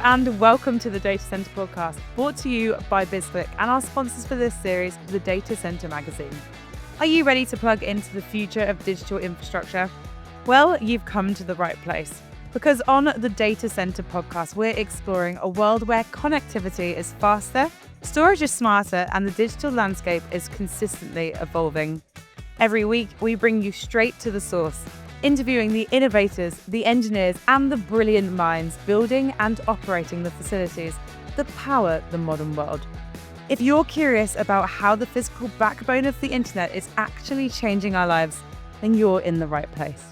and welcome to the Data Center Podcast, brought to you by BizClick and our sponsors for this series, the Data Center Magazine. Are you ready to plug into the future of digital infrastructure? Well, you've come to the right place. Because on the Data Center Podcast, we're exploring a world where connectivity is faster, storage is smarter, and the digital landscape is consistently evolving. Every week, we bring you straight to the source, interviewing the innovators, the engineers, and the brilliant minds building and operating the facilities that power the modern world. If you're curious about how the physical backbone of the internet is actually changing our lives, then you're in the right place.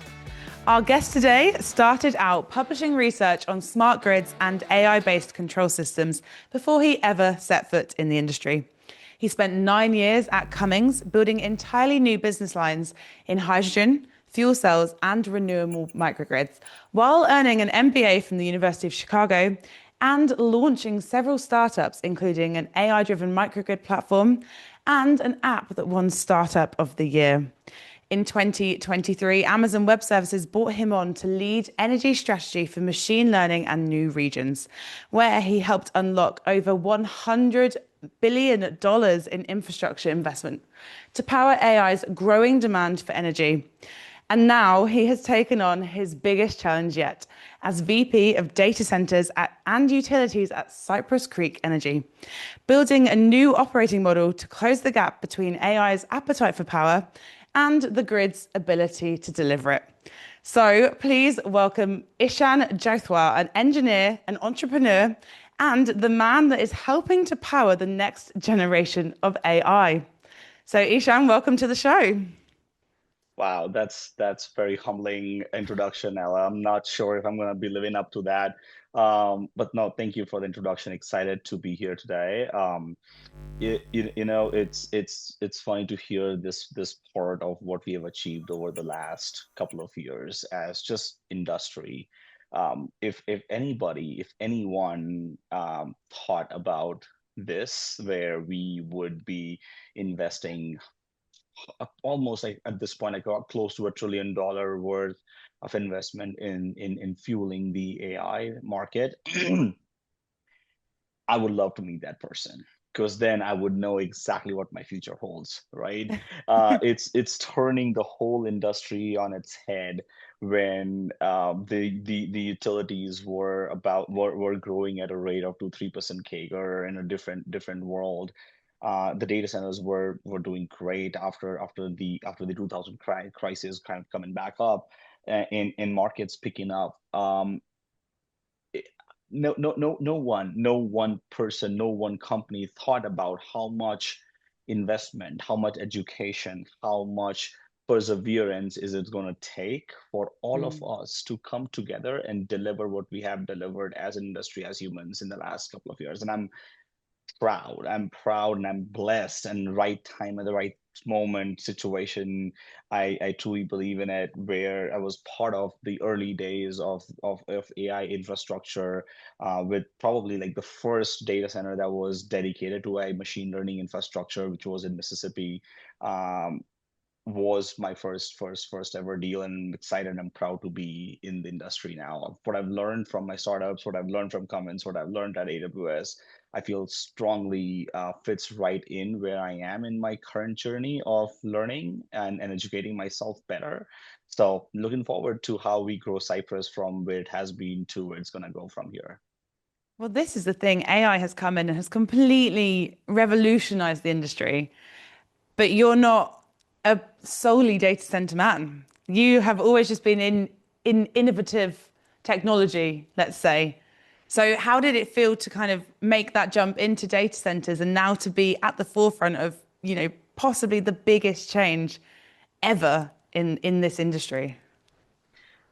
Our guest today started out publishing research on smart grids and AI-based control systems before he ever set foot in the industry. He spent 9 years at Cummins building entirely new business lines in hydrogen, fuel cells, and renewable microgrids, while earning an MBA from the University of Chicago and launching several startups, including an AI-driven microgrid platform and an app that won Startup of the Year. In 2023, Amazon Web Services brought him on to lead energy strategy for machine learning and new regions, where he helped unlock over $100 billion in infrastructure investment to power AI's growing demand for energy. And now he has taken on his biggest challenge yet as VP of Data Centers and Utilities at Cypress Creek Energy, building a new operating model to close the gap between AI's appetite for power and the grid's ability to deliver it. So please welcome Ishan Jaithwa, an engineer, an entrepreneur, and the man that is helping to power the next generation of AI. So Ishan, welcome to the show. Wow, that's very humbling introduction, Ella. I'm not sure if I'm going to be living up to that. But no, thank you for the introduction. Excited to be here today. It's funny to hear this part of what we have achieved over the last couple of years as just industry. If anybody, if anyone thought about this, where we would be investing almost like at this point, I got close to $1 trillion worth of investment in fueling the AI market. I would love to meet that person because then I would know exactly what my future holds, right? It's turning the whole industry on its head when the utilities were growing at a rate of 2-3% CAGR in a different world. The data centers were doing great after the 2000 crisis kind of coming back up, in markets picking up. No one person, no one company thought about how much investment, how much education, how much perseverance is it going to take for all of us to come together and deliver what we have delivered as an industry, as humans in the last couple of years. And I'm proud and I'm blessed, and right time at the right moment situation. I truly believe in it, where I was part of the early days of AI infrastructure, with probably like the first data center that was dedicated to a machine learning infrastructure, which was in Mississippi. Was my first ever deal, and I'm excited and I'm proud to be in the industry now. What I've learned from my startups, what I've learned from Cummins, what I've learned at AWS, I feel strongly fits right in where I am in my current journey of learning and educating myself better. So looking forward to how we grow Cypress from where it has been to where it's going to go from here. Well, this is the thing. AI has come in and has completely revolutionized the industry, but you're not a solely data center man. You have always just been in innovative technology, let's say. So how did it feel to kind of make that jump into data centers and now to be at the forefront of, possibly the biggest change ever in this industry?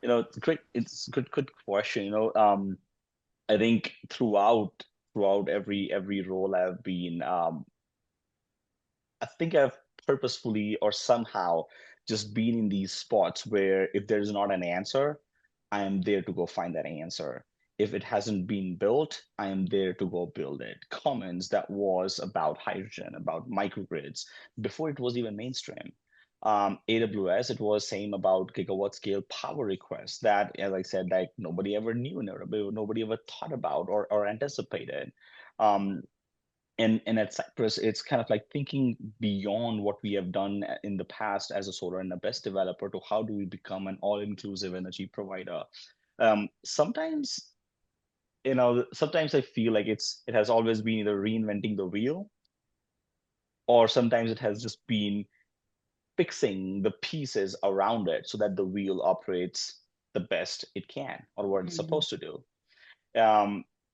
It's great. It's a good question. I think throughout every role I've been, I think I've purposefully or somehow just been in these spots where if there's not an answer, I am there to go find that answer. If it hasn't been built, I am there to go build it. Commons that was about hydrogen, about microgrids before it was even mainstream. AWS, it was same about gigawatt scale power requests that, as I said, like nobody ever knew, nobody ever thought about or anticipated. Um, and at Cypress, it's kind of like thinking beyond what we have done in the past as a solar and a best developer to how do we become an all-inclusive energy provider. Sometimes, sometimes I feel like it has always been either reinventing the wheel, or sometimes it has just been fixing the pieces around it so that the wheel operates the best it can or what it's Mhm. supposed to do.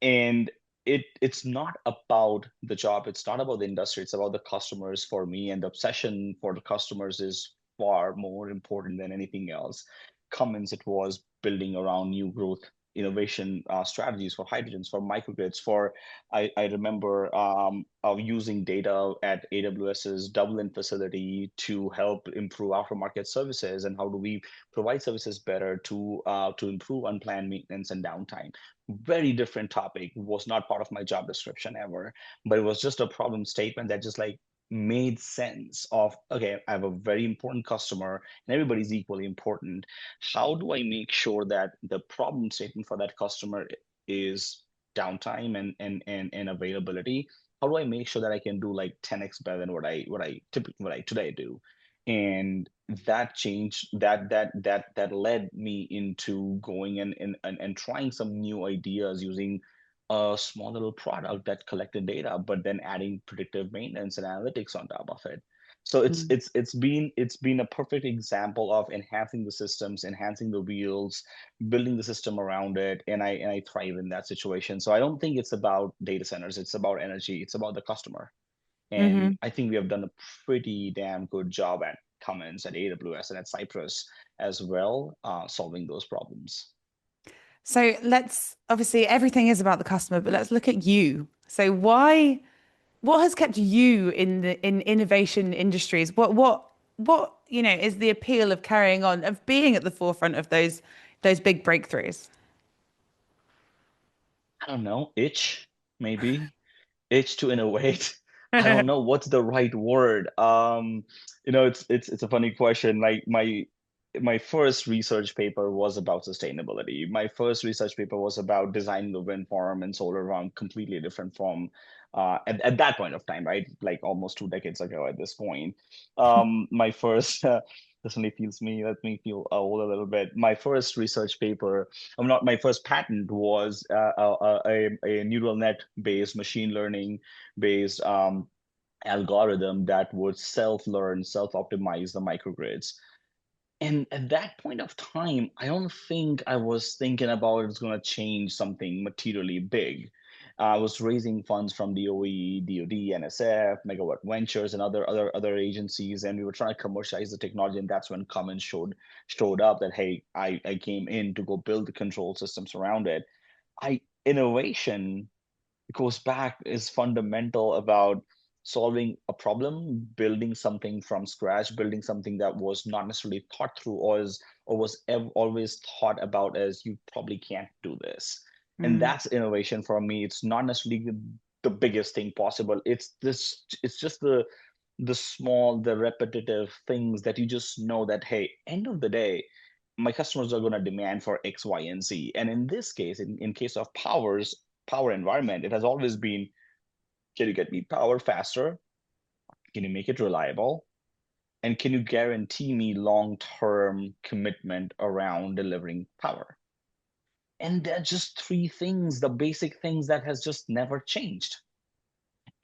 And it's not about the job, it's not about the industry, it's about the customers for me, and the obsession for the customers is far more important than anything else. Cummins, it was building around new growth innovation strategies for hydrogens, for microgrids, for I remember of using data at AWS's Dublin facility to help improve aftermarket services, and how do we provide services better to improve unplanned maintenance and downtime. Very different topic, was not part of my job description ever, but it was just a problem statement that just like made sense of, okay, I have a very important customer and everybody's equally important. How do I make sure that the problem statement for that customer is downtime and availability? How do I make sure that I can do like 10x better than what I today do? And that changed that led me into going and trying some new ideas using a small little product that collected data, but then adding predictive maintenance and analytics on top of it. So Mm. it's been a perfect example of enhancing the systems, enhancing the wheels, building the system around it, and I thrive in that situation. So I don't think it's about data centers, it's about energy, it's about the customer. And Mhm. I think we have done a pretty damn good job at Cummins, at AWS, and at Cypress as well, solving those problems. So let's obviously everything is about the customer, but let's look at you. So what has kept you in the in innovation industries? What, is the appeal of carrying on, of being at the forefront of those big breakthroughs? I don't know, itch, maybe. Itch to innovate. I don't know what's the right word. It's a funny question. Like my first research paper was about sustainability. My first research paper was about designing the wind farm and solar farm completely different from at that point of time, right? Like almost 2 decades ago at this point. My first Definitely feels me, let me feel old a little bit. My first research paper, I'm not my first patent was a neural net based machine learning based algorithm that would self-learn, self-optimize the microgrids. And at that point of time, I don't think I was thinking about it's going to change something materially big. I was raising funds from DOE, DoD, NSF, Megawatt Ventures, and other agencies, and we were trying to commercialize the technology. And that's when Cummins showed up. That hey, I came in to go build the control systems around it. I Innovation goes back is fundamental about solving a problem, building something from scratch, building something that was not necessarily thought through or was always thought about as you probably can't do this. And Mm. that's innovation for me. It's not necessarily the biggest thing possible. It's just the small, the repetitive things that you just know that, hey, end of the day, my customers are going to demand for X, Y, and Z. And in this case, in case of power environment, it has always been, can you get me power faster? Can you make it reliable? And can you guarantee me long-term commitment around delivering power? And they're just three things, the basic things that has just never changed.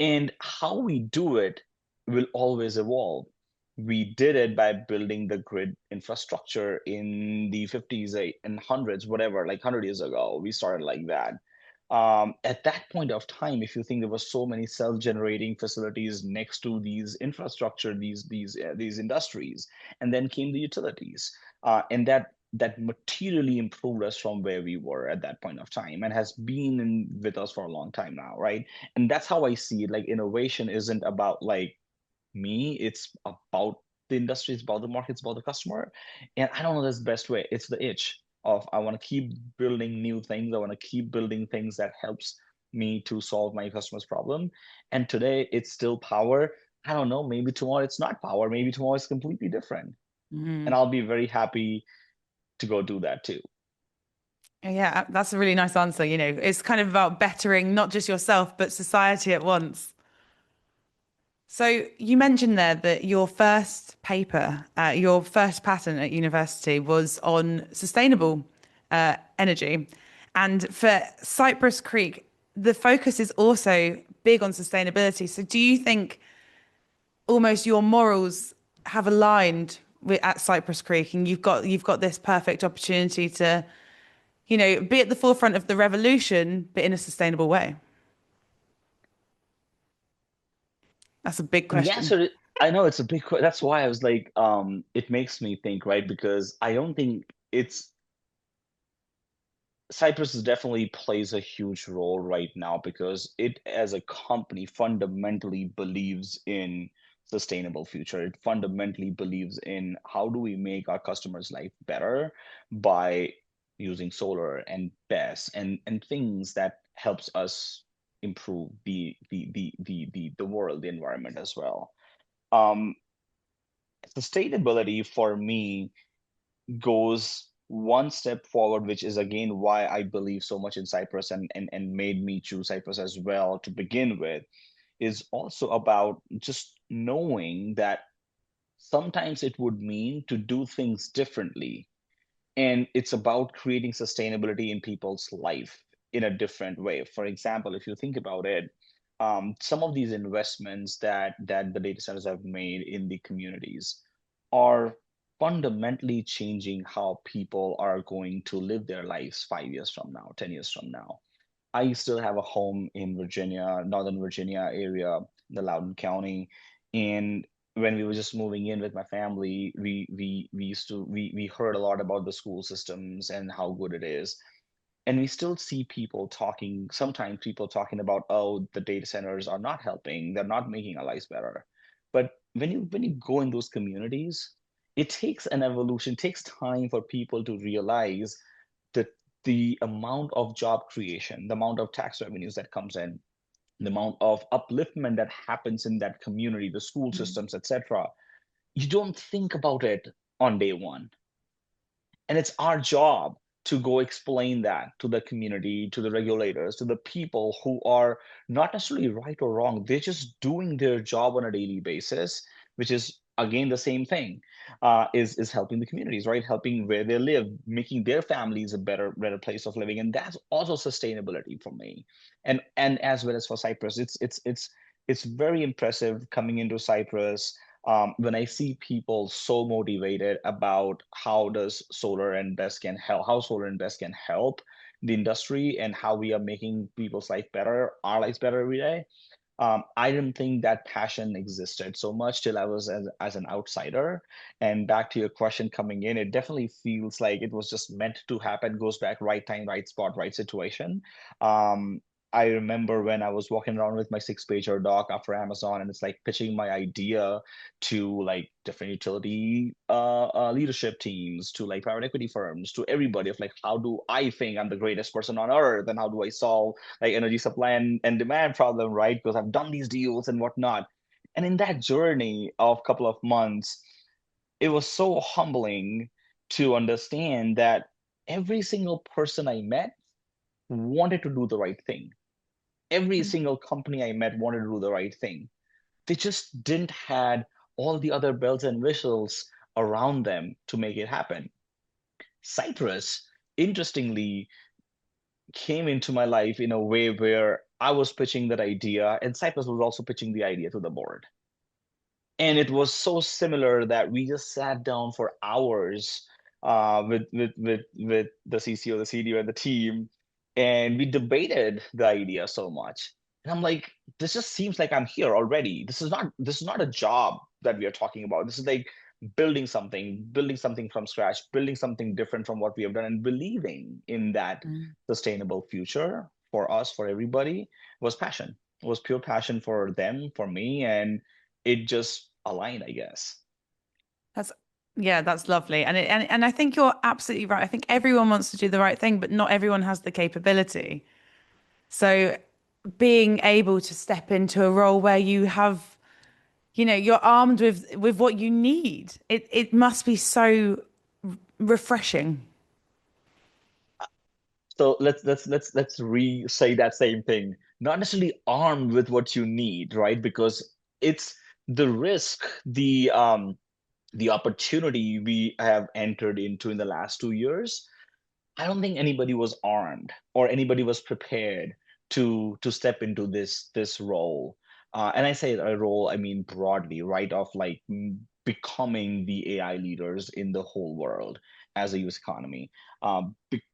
And how we do it will always evolve. We did it by building the grid infrastructure in the 50s and hundreds, whatever, like 100 years ago. We started like that. At that point of time, if you think there were so many self-generating facilities next to these infrastructure, these industries, and then came the utilities, and that materially improved us from where we were at that point of time, and has been with us for a long time now, right? And that's how I see it. Like innovation isn't about like me, it's about the industry, it's about the market, it's about the customer. And I don't know that's the best way. It's the itch of I want to keep building new things. I want to keep building things that helps me to solve my customer's problem. And today it's still power, I don't know, maybe tomorrow it's not power, maybe tomorrow it's completely different. And Mhm. I'll be very happy to go do that too. Yeah, that's a really nice answer. It's kind of about bettering not just yourself, but society at once. So you mentioned there that your first paper, your first patent at university was on sustainable energy. And for Cypress Creek, the focus is also big on sustainability. So do you think almost your morals have aligned at Cypress Creek, and you've got this perfect opportunity to, be at the forefront of the revolution, but in a sustainable way? That's a big Yeah, question. so I know it's a big, that's why I was like, it makes me think, right? Because I don't think it's Cypress definitely plays a huge role right now because it, as a company, fundamentally believes in sustainable future. It fundamentally believes in how do we make our customers' life better by using solar and BESS and things that helps us improve the world, the environment as well. Um, Sustainability for me goes one step forward, which is again why I believe so much in Cyprus and made me choose Cyprus as well to begin with, is also about just knowing that sometimes it would mean to do things differently. And it's about creating sustainability in people's life in a different way. For example, if you think about it, some of these investments that the data centers have made in the communities are fundamentally changing how people are going to live their lives 5 years from now, 10 years from now. I still have a home in Virginia, Northern Virginia area, the Loudoun County. And when we were just moving in with my family, we used to we heard a lot about the school systems and how good it is. And we still see people talking, sometimes people talking about, oh, the data centers are not helping, they're not making our lives better. But when you go in those communities, it takes an evolution, takes time for people to realize that the amount of job creation, the amount of tax revenues that comes in, the amount of upliftment that happens in that community, the school systems, etc. You don't think about it on day one. And it's our job to go explain that to the community, to the regulators, to the people who are not necessarily right or wrong. They're just doing their job on a daily basis, which is again the same thing, is helping the communities, right? Helping where they live, making their families a better place of living, and that's also sustainability for me, and as well as for Cyprus. It's very impressive coming into Cyprus when I see people so motivated about how does solar and BESS can help, how solar and BESS can help the industry and how we are making people's life better, our lives better every day. I didn't think that passion existed so much till I was as an outsider. And back to your question coming in, it definitely feels like it was just meant to happen, goes back right time, right spot, right situation. Um, I remember when I was walking around with my 6-pager doc after Amazon, and it's like pitching my idea to like different utility leadership teams, to like private equity firms, to everybody of like, how do I think I'm the greatest person on earth, and how do I solve like energy supply and demand problem, right? Because I've done these deals and whatnot. And in that journey of a couple of months, it was so humbling to understand that every single person I met wanted to do the right thing. Every single company I met wanted to do the right thing. They just didn't had all the other bells and whistles around them to make it happen. Cyprus, interestingly, came into my life in a way where I was pitching that idea, and Cypress was also pitching the idea to the board. And it was so similar that we just sat down for hours with the CCO, the CDO, and the team, and we debated the idea so much. And I'm like, this just seems like I'm here already. This is not a job that we are talking about. This is like building something from scratch, building something different from what we have done, and believing in that Mm. sustainable future for us, for everybody, was passion. It was pure passion for them, for me, and it just aligned, I guess. That's Yeah, that's lovely. And I think you're absolutely right. I think everyone wants to do the right thing, but not everyone has the capability. So being able to step into a role where you have you're armed with what you need. It must be so refreshing. So let's re-say that same thing. Not necessarily armed with what you need, right? Because it's the risk, the opportunity we have entered into in the last 2 years. I don't think anybody was armed or anybody was prepared to step into this role. And I say a role, I mean broadly, right? Of like becoming the AI leaders in the whole world as a US economy,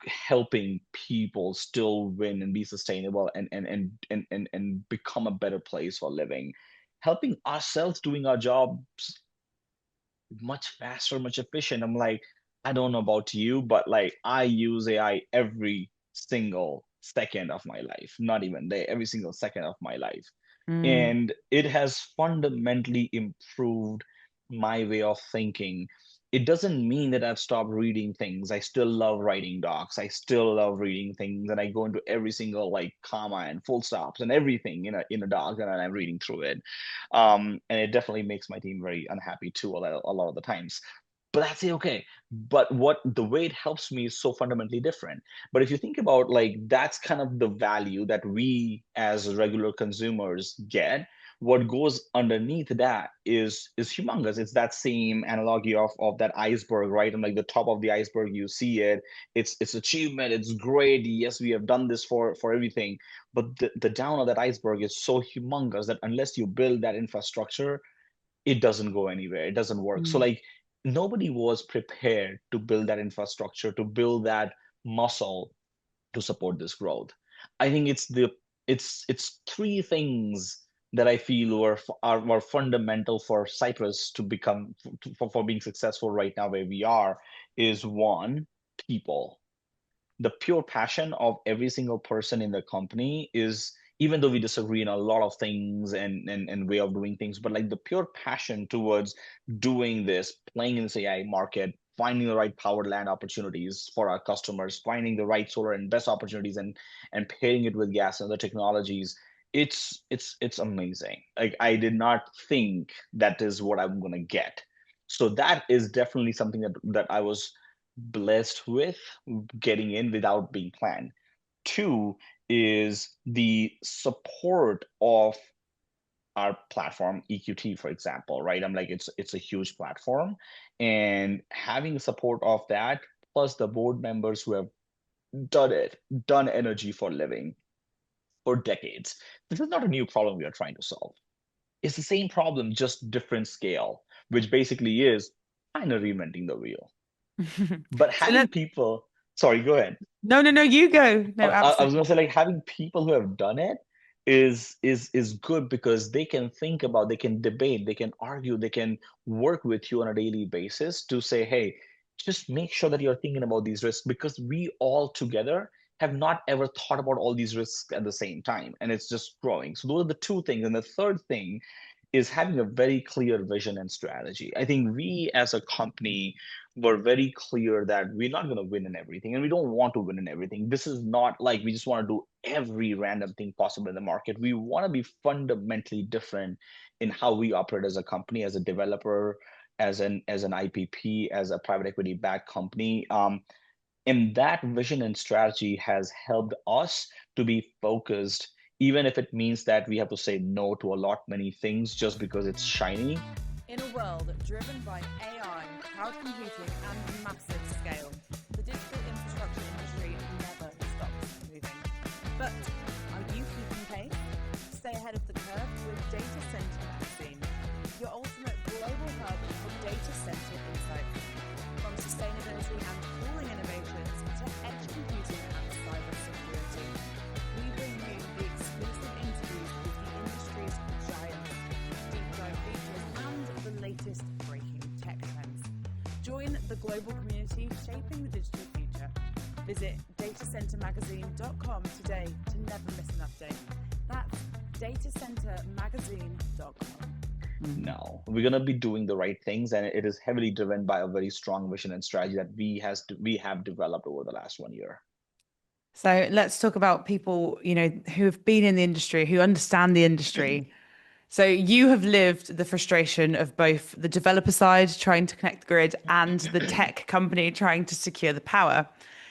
helping people still win and be sustainable and become a better place for living, helping ourselves doing our jobs much faster, much efficient. I'm like, I don't know about you, but like I use AI every single second of my life, not even day, every single second of my life. Mm, And it has fundamentally improved my way of thinking. It doesn't mean that I've stopped reading things. I still love writing docs. I still love reading things, and I go into every single like comma and full stops and everything in a doc, and I'm reading through it. And it definitely makes my team very unhappy too a lot of the times. But that's okay. But what the way it helps me is so fundamentally different. But if you think about like that's kind of the value that we as regular consumers get. What goes underneath that is humongous. It's that same analogy of that iceberg, right? And like the top of the iceberg, you see it. It's achievement. It's great. Yes, we have done this for everything, but the down of that iceberg is so humongous that unless you build that infrastructure, it doesn't go anywhere. It doesn't work. So mm, like nobody was prepared to build that infrastructure, to build that muscle to support this growth. I think it's three things that I feel are more fundamental for Cypress to become for being successful right now where we are is one, people. The pure passion of every single person in the company is, even though we disagree in a lot of things and way of doing things, but like the pure passion towards doing this, playing in this AI market, finding the right powered land opportunities for our customers, finding the right solar and best opportunities, and pairing it with gas and other technologies. It's amazing. Like I did not think that is what I'm gonna get. So that is definitely something that I was blessed with getting in without being planned. Two is the support of our platform, EQT, for example, right? I'm like, it's a huge platform, and having the support of that, plus the board members who have done it, done energy for a living for decades. This is not a new problem we are trying to solve. It's the same problem, just different scale, which basically is kind of reinventing the wheel. But so having people, sorry, go ahead. no, you go. No, I was gonna absolutely. say like having people who have done it is good because they can think about, they can debate, they can argue, they can work with you on a daily basis to say, hey, just make sure that you're thinking about these risks because we all together have not ever thought about all these risks at the same time, and it's just growing. So those are the two things. And the third thing is having a very clear vision and strategy. I think we as a company were very clear that we're not going to win in everything and we don't want to win in everything. This is not like we just want to do every random thing possible in the market. We want to be fundamentally different in how we operate as a company, as a developer, as an IPP, as a private equity backed company. And that vision and strategy has helped us to be focused, even if it means that we have to say no to a lot many things just because it's shiny. In a world driven by AI, cloud computing, and massive scale, the digital infrastructure industry never stops moving. But are you keeping pace? Stay ahead of the curve with Data Center Magazine, your ultimate global hub for data center insights. From sustainability and cooling innovations to edge computing and cybersecurity, we bring you the exclusive interviews with the industry's giants, deep dive features, and the latest breaking tech trends. Join the global community shaping the digital future. Visit datacentermagazine.com today to never miss an update. That's datacentermagazine.com. No, we're gonna be doing the right things, and it is heavily driven by a very strong vision and strategy that we have developed over the last 1 year. So let's talk about people, who have been in the industry, who understand the industry. So you have lived the frustration of both the developer side trying to connect the grid and the tech company trying to secure the power.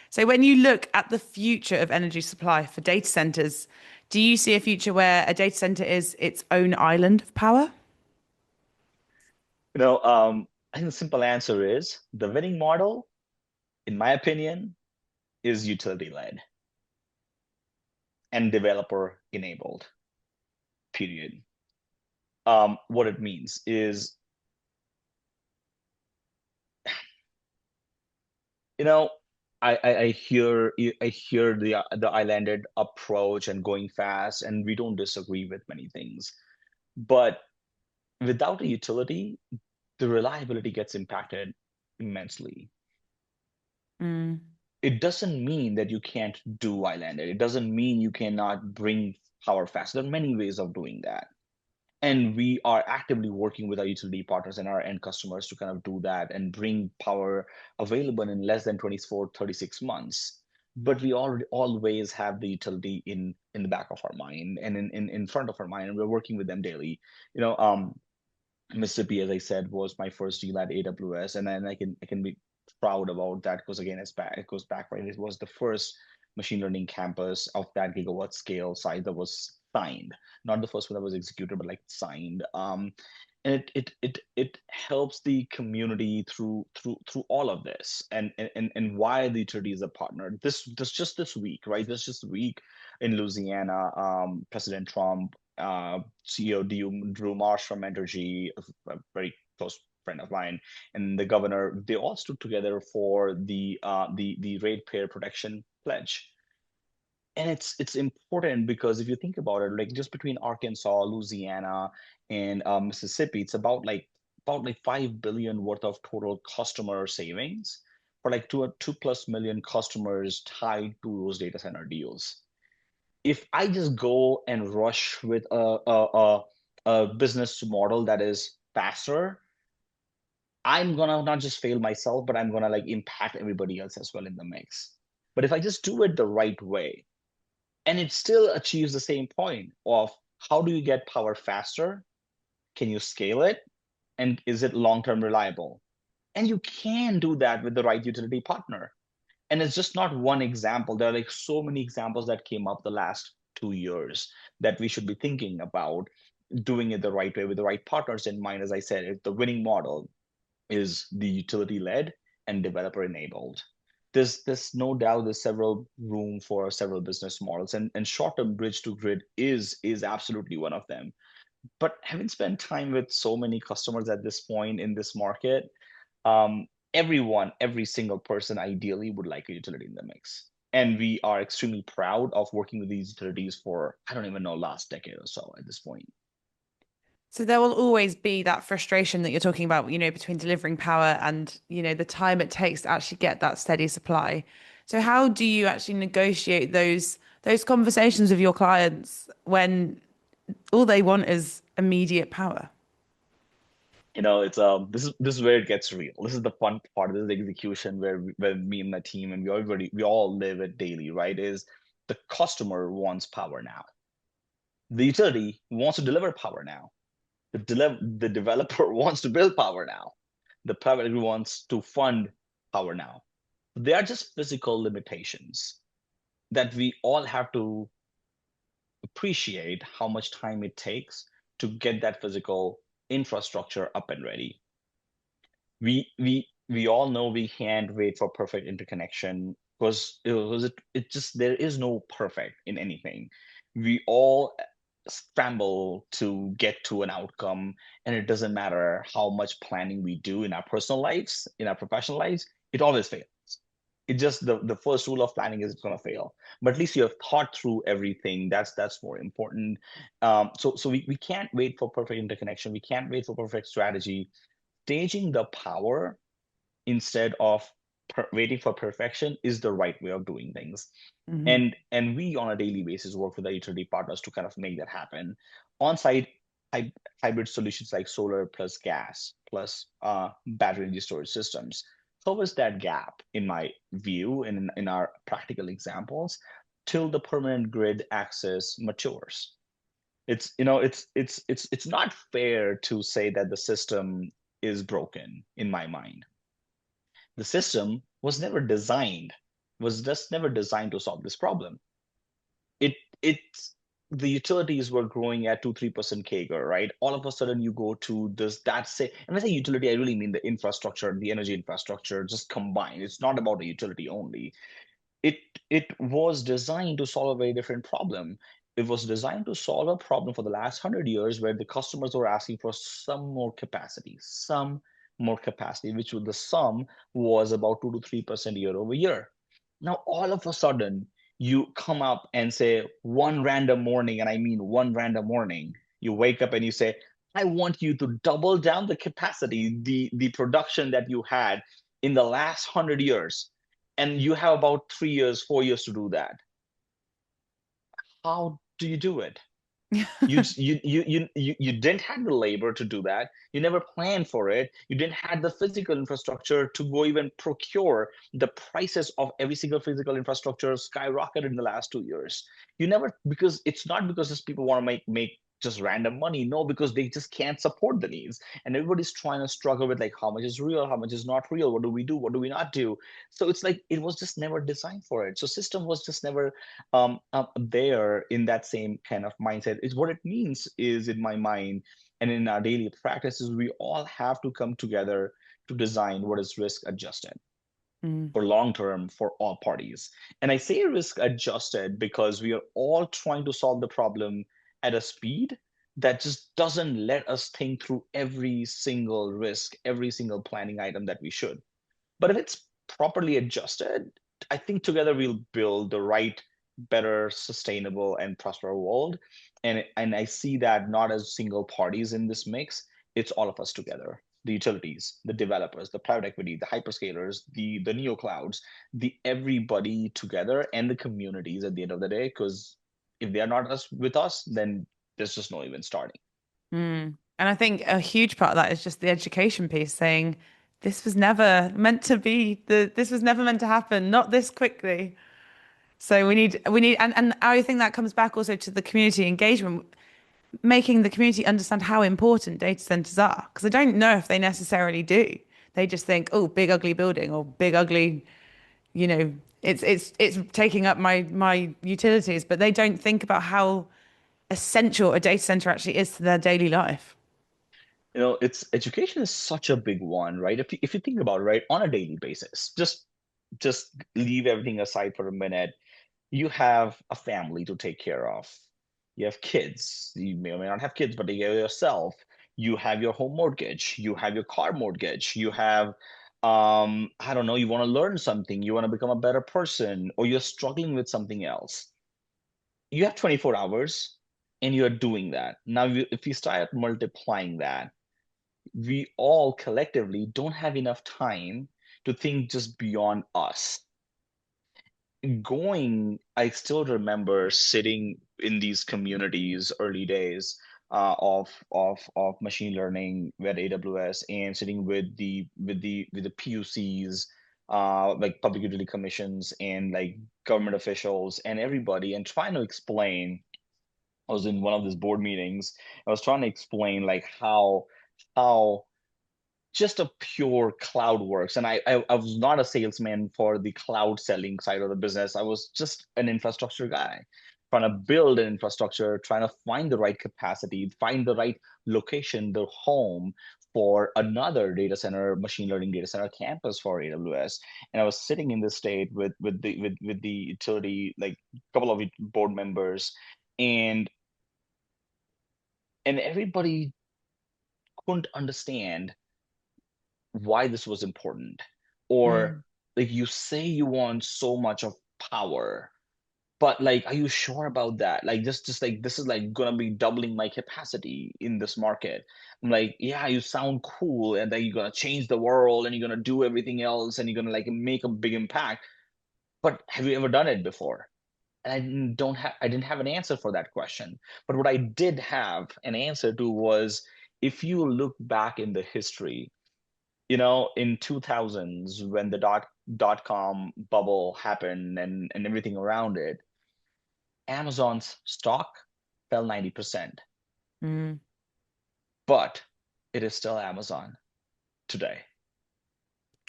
So when you look at the future of energy supply for data centers, do you see a future where a data center is its own island of power? I think the simple answer is the winning model, in my opinion, is utility led and developer enabled, period. What it means is, you know, I hear the islanded approach and going fast, and we don't disagree with many things. But without a utility, the reliability gets impacted immensely. Mm. It doesn't mean that you can't do islanded. It doesn't mean you cannot bring power fast. There are many ways of doing that. And we are actively working with our utility partners and our end customers to kind of do that and bring power available in less than 24, 36 months. But we already always have the utility in the back of our mind and in front of our mind, and we're working with them daily. You know, Mississippi, as I said, was my first deal at AWS, and then I can be proud about that because again, it goes back, right. It was the first machine learning campus of that gigawatt scale size that was signed, not the first one that was executed, but like signed. And it helps the community through all of this, and why the utility is a partner. This week, right? This week in Louisiana, President Trump, CEO Drew Marsh from Entergy, a very close friend of mine, and the governor, they all stood together for the ratepayer protection pledge. And it's important because if you think about it, like just between Arkansas, Louisiana, and Mississippi, it's about like 5 billion worth of total customer savings for like 2+ million customers tied to those data center deals. If I just go and rush with a business model that is faster, I'm gonna not just fail myself, but I'm gonna like impact everybody else as well in the mix. But if I just do it the right way, and it still achieves the same point of how do you get power faster? Can you scale it? And is it long-term reliable? And you can do that with the right utility partner. And it's just not one example. There are like so many examples that came up the last 2 years that we should be thinking about doing it the right way with the right partners in mind. As I said, the winning model is the utility led and developer enabled. There's no doubt there's several room for several business models, and short-term bridge to grid is absolutely one of them. But having spent time with so many customers at this point in this market, every single person ideally would like a utility in the mix. And we are extremely proud of working with these utilities for, I don't even know, last decade or so at this point. So there will always be that frustration that you're talking about, between delivering power and, the time it takes to actually get that steady supply. So how do you actually negotiate those conversations with your clients when all they want is immediate power? It's this is where it gets real. This is the fun part. This is the execution where me and my team, and we all live it daily, right? Is the customer wants power now. The utility wants to deliver power now. The developer wants to build power now. The private equity wants to fund power now. They are just physical limitations that we all have to appreciate how much time it takes to get that physical infrastructure up and ready. We all know we can't wait for perfect interconnection it just there is no perfect in anything. We all scramble to get to an outcome, and it doesn't matter how much planning we do in our personal lives, in our professional lives, it always fails. It just the first rule of planning is it's going to fail, but at least you have thought through everything. That's more important. So we can't wait for perfect interconnection. We can't wait for perfect strategy. Staging the power instead of waiting for perfection is the right way of doing things. Hmm. And we on a daily basis work with our utility partners to kind of make that happen. On-site hybrid solutions like solar plus gas plus battery energy storage systems covers that gap in my view and in our practical examples till the permanent grid access matures. It's not fair to say that the system is broken in my mind. The system was just never designed to solve this problem. it it's the utilities were growing at 2-3% CAGR, right? All of a sudden you go to this that say, and when I say utility, I really mean the infrastructure, the energy infrastructure, just combined. It's not about a utility only. it it was designed to solve a very different problem. It was designed to solve a problem for the last 100 years where the customers were asking for some more capacity, which was the sum was about 2 to 3% year over year. Now all of a sudden you come up and say one random morning, and I mean one random morning, you wake up and you say, I want you to double down the capacity, the production that you had in the last 100 years, and you have about 3 years, 4 years to do that. How do you do it? You didn't have the labor to do that. You never planned for it. You didn't have the physical infrastructure to go even procure. The prices of every single physical infrastructure skyrocketed in the last 2 years. You never, because it's not because just people want to make just random money. No, because they just can't support the needs. And everybody's trying to struggle with like how much is real, how much is not real, what do we do, what do we not do? So it's like it was just never designed for it. So system was just never there in that same kind of mindset. Is what it means is in my mind and in our daily practices, we all have to come together to design what is risk adjusted Mm. for long term for all parties. And I say risk adjusted because we are all trying to solve the problem at a speed that just doesn't let us think through every single risk, every single planning item that we should. But if it's properly adjusted, I think together we'll build the right, better, sustainable, and prosperous world. And I see that not as single parties in this mix, it's all of us together. The utilities, the developers, the private equity, the hyperscalers, the neo clouds, the everybody together, and the communities at the end of the day. Because if they are not us with us, then there's just no even starting. Mm. And I think a huge part of that is just the education piece saying this was never meant to be this was never meant to happen, not this quickly. So we need and I think that comes back also to the community engagement, making the community understand how important data centers are. Because I don't know if they necessarily do. They just think, oh, big ugly building or big ugly, you know, it's taking up my utilities, but they don't think about how essential a data center actually is to their daily life. It's education is such a big one, right? If you think about it, right, on a daily basis, just leave everything aside for a minute. You have a family to take care of. You have kids. You may or may not have kids, but you have yourself. You have your home mortgage. You have your car mortgage. You have, I don't know, you want to learn something. You want to become a better person, or you're struggling with something else. You have 24 hours and you're doing that. Now, if you start multiplying that, we all collectively don't have enough time to think just beyond us. I still remember sitting in these communities early days of machine learning with AWS, and sitting with the PUCs, like public utility commissions, and like government officials and everybody, and trying to explain. I was in one of these board meetings. I was trying to explain like how just a pure cloud works. And I was not a salesman for the cloud selling side of the business. I was just an infrastructure guy trying to build an infrastructure, trying to find the right capacity, find the right location, the home for another data center, machine learning data center campus for AWS. And I was sitting in this state with the utility, like a couple of board members, and and everybody couldn't understand why this was important. Or Mm. like, you say you want so much of power, but like, are you sure about that? Like, just like, this is like gonna be doubling my capacity in this market. I'm like, yeah, you sound cool, and then you're gonna change the world, and you're gonna do everything else, and you're gonna like make a big impact, but have you ever done it before? And I didn't have an answer for that question. But what I did have an answer to was, if you look back in the history, in 2000s, when the dot com bubble happened, and everything around it, Amazon's stock fell 90%. Mm. But it is still Amazon today.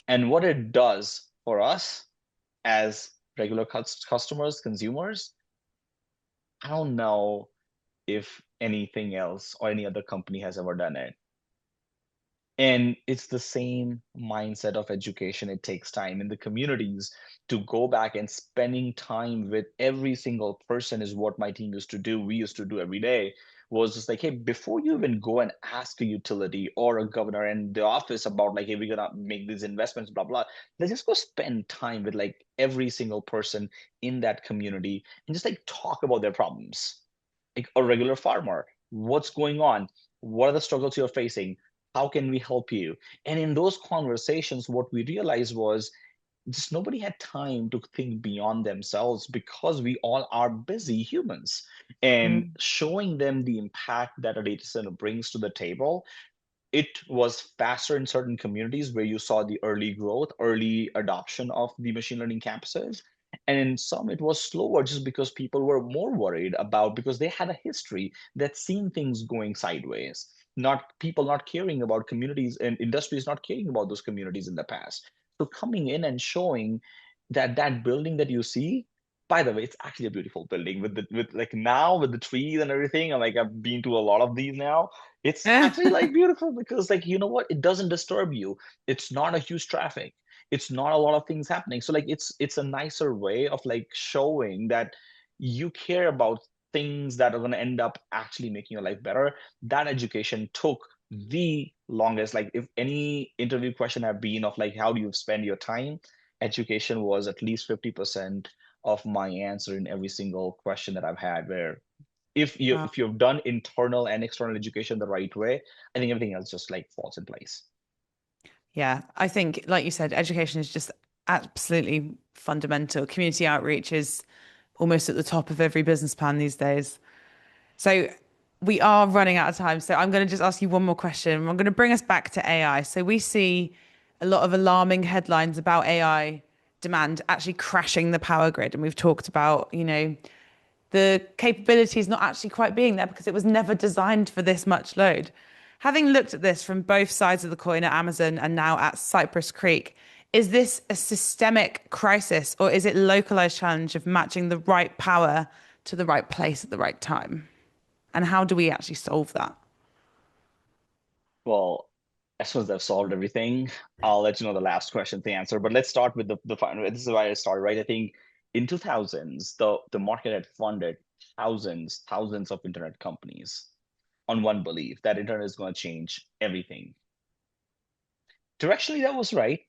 And what it does for us as regular customers, consumers, I don't know if anything else or any other company has ever done it. And it's the same mindset of education. It takes time in the communities to go back and spending time with every single person is what my team used to do. We used to do every day was just like, hey, before you even go and ask a utility or a governor in the office about like, hey, we're gonna make these investments, blah, blah, let's just go spend time with like every single person in that community and just like talk about their problems. Like a regular farmer, what's going on? What are the struggles you're facing? How can we help you? And in those conversations, what we realized was just nobody had time to think beyond themselves because we all are busy humans. And Mm. showing them the impact that a data center brings to the table, it was faster in certain communities where you saw the early growth, early adoption of the machine learning campuses. And in some, it was slower just because people were more worried about because they had a history that seen things going sideways. Not people not caring about communities and industries not caring about those communities in the past. So coming in and showing that that building that you see, by the way, it's actually a beautiful building with like now with the trees and everything. And like I've been to a lot of these now, it's actually like beautiful because like you know what? It doesn't disturb you. It's not a huge traffic. It's not a lot of things happening. So like it's a nicer way of like showing that you care about things that are going to end up actually making your life better. That education took the longest. Like if any interview question have been of like how do you spend your time, education was at least 50% of my answer in every single question that I've had where Wow. if you've done internal and external education the right way, I think everything else just like falls in place. Yeah, I think, like you said, education is just absolutely fundamental. Community outreach is almost at the top of every business plan these days. So we are running out of time. So I'm going to just ask you one more question. I'm going to bring us back to AI. So we see a lot of alarming headlines about AI demand actually crashing the power grid. And we've talked about, the capabilities not actually quite being there because it was never designed for this much load. Having looked at this from both sides of the coin at Amazon and now at Cypress Creek, is this a systemic crisis or is it localized challenge of matching the right power to the right place at the right time? And how do we actually solve that? Well, as soon as I've solved everything, I'll let you know the last question to answer. But let's start with the final. This is why I started, right? I think in 2000s, the market had funded thousands of internet companies on one belief that internet is going to change everything. Directionally, that was right,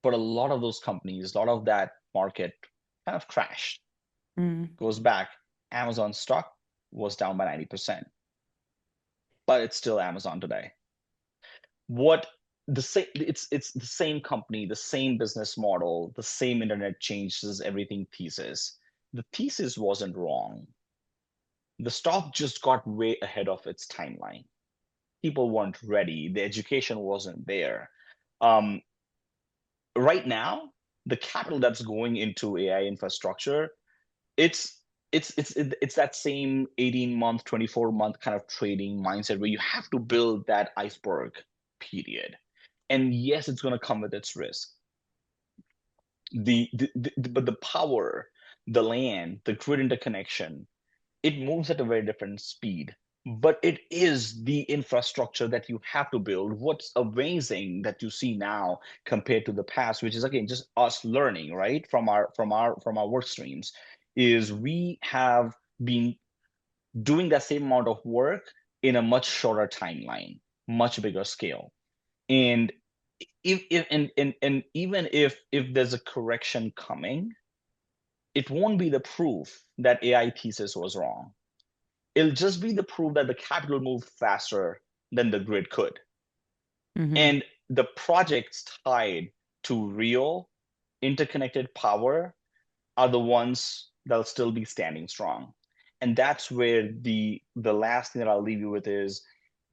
but a lot of those companies, a lot of that market kind of crashed. Mm. Goes back, Amazon stock was down by 90%, but it's still Amazon today. What the same it's the same company, the same business model, the same internet changes everything thesis. The thesis wasn't wrong. The stock just got way ahead of its timeline. People weren't ready. The education wasn't there. Um, right now, the capital that's going into AI infrastructure, it's it's that same 18-month, 24-month kind of trading mindset where you have to build that iceberg period. And yes, it's going to come with its risk. But the power, the land, the grid interconnection, it moves at a very different speed. But it is the infrastructure that you have to build. What's amazing that you see now compared to the past, which is again just us learning, right, from our work streams, is we have been doing that same amount of work in a much shorter timeline, much bigger scale. And if and even if there's a correction coming, it won't be the proof that AI thesis was wrong. It'll just be the proof that the capital moved faster than the grid could. Hmm. And the projects tied to real interconnected power are the ones that'll still be standing strong. And that's where the last thing that I'll leave you with is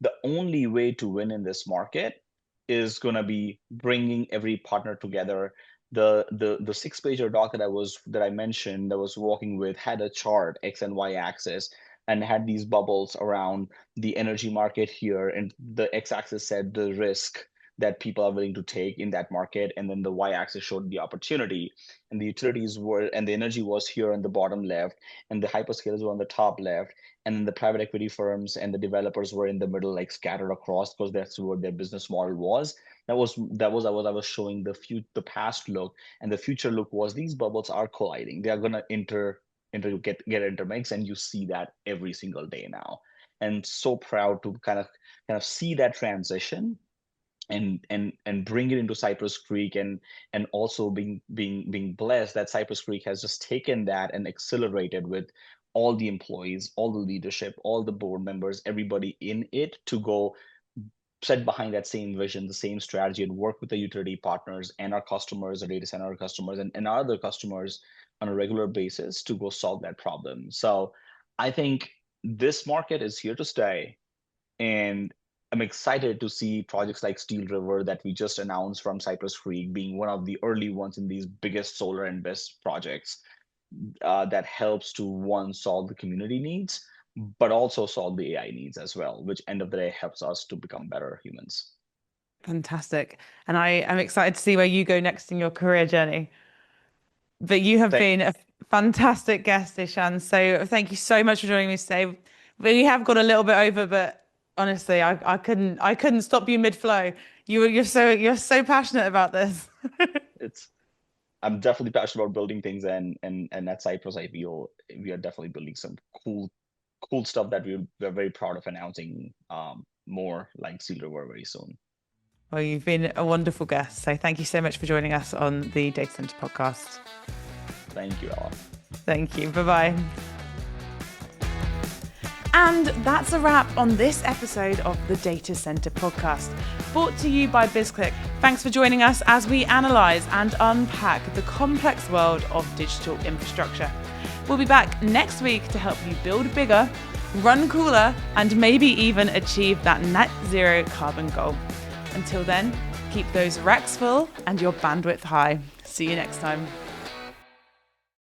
the only way to win in this market is going to be bringing every partner together. The 6-pager doc that I mentioned that was walking with had a chart X and Y axis and had these bubbles around the energy market here, and the x-axis said the risk that people are willing to take in that market, and then the y-axis showed the opportunity, and the utilities were, and the energy was here on the bottom left, and the hyperscalers were on the top left, and then the private equity firms and the developers were in the middle, like scattered across, because that's what their business model was. That was I was showing the past look, and the future look was these bubbles are colliding. They are gonna get intermix, and you see that every single day now. And so proud to kind of see that transition, and bring it into Cypress Creek, and also being blessed that Cypress Creek has just taken that and accelerated with all the employees, all the leadership, all the board members, everybody in it, to go set behind that same vision, the same strategy, and work with the utility partners and our customers, our data center customers, and our other customers on a regular basis to go solve that problem. So I think this market is here to stay. And I'm excited to see projects like Steel River that we just announced from Cypress Creek being one of the early ones in these biggest solar and BESS projects, that helps to, one, solve the community needs, but also solve the AI needs as well, which end of the day helps us to become better humans. Fantastic. And I am excited to see where you go next in your career journey. But you have Thank been a fantastic guest, Ishan. So thank you so much for joining me today. We have gone a little bit over, but honestly, I couldn't stop you mid-flow. You're so passionate about this. it's I'm definitely passionate about building things, and at Cypress, I feel we are definitely building some cool stuff that we're very proud of announcing, more like Steel River very soon. Well, you've been a wonderful guest. So thank you so much for joining us on the Data Center podcast. Thank you, Ella. Thank you. Bye-bye. And that's a wrap on this episode of the Data Center podcast, brought to you by BizClick. Thanks for joining us as we analyze and unpack the complex world of digital infrastructure. We'll be back next week to help you build bigger, run cooler, and maybe even achieve that net zero carbon goal. Until then, keep those racks full and your bandwidth high. See you next time.